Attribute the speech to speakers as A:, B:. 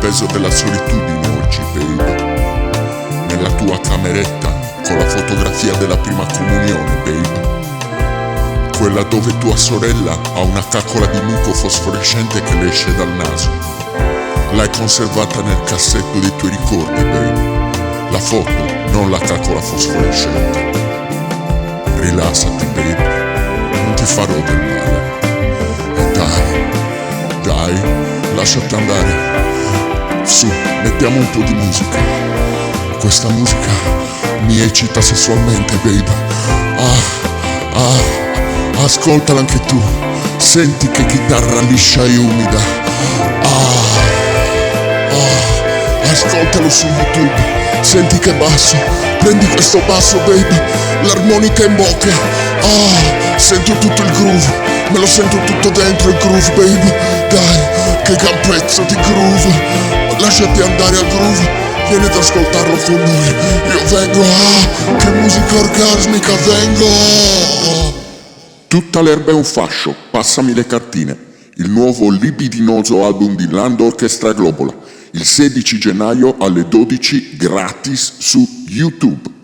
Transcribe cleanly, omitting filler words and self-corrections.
A: peso della solitudine oggi, baby. Nella tua cameretta, con la fotografia della prima comunione, baby. Quella dove tua sorella ha una caccola di muco fosforescente che le esce dal naso. L'hai conservata nel cassetto dei tuoi ricordi, baby. La foto, non la caccola fosforescente. Rilassati, baby. Non ti farò del male. E dai, lasciati andare. Su, mettiamo un po' di musica. Questa musica mi eccita sessualmente, baby. Ascoltala anche tu. Senti che chitarra liscia e umida. Ascoltalo su YouTube. Senti che basso. Prendi questo basso, baby. L'armonica in bocca. Sento tutto il groove. Me lo sento tutto dentro il groove, baby. Dai, che gran pezzo di groove. Lasciati andare al groove. Vieni ad ascoltarlo con noi. Io vengo, che musica orgasmica, vengo. Tutta l'erba è un fascio, passami le cartine. Il nuovo libidinoso album di Land Orchestra Globola. Il 16 gennaio alle 12 gratis su YouTube.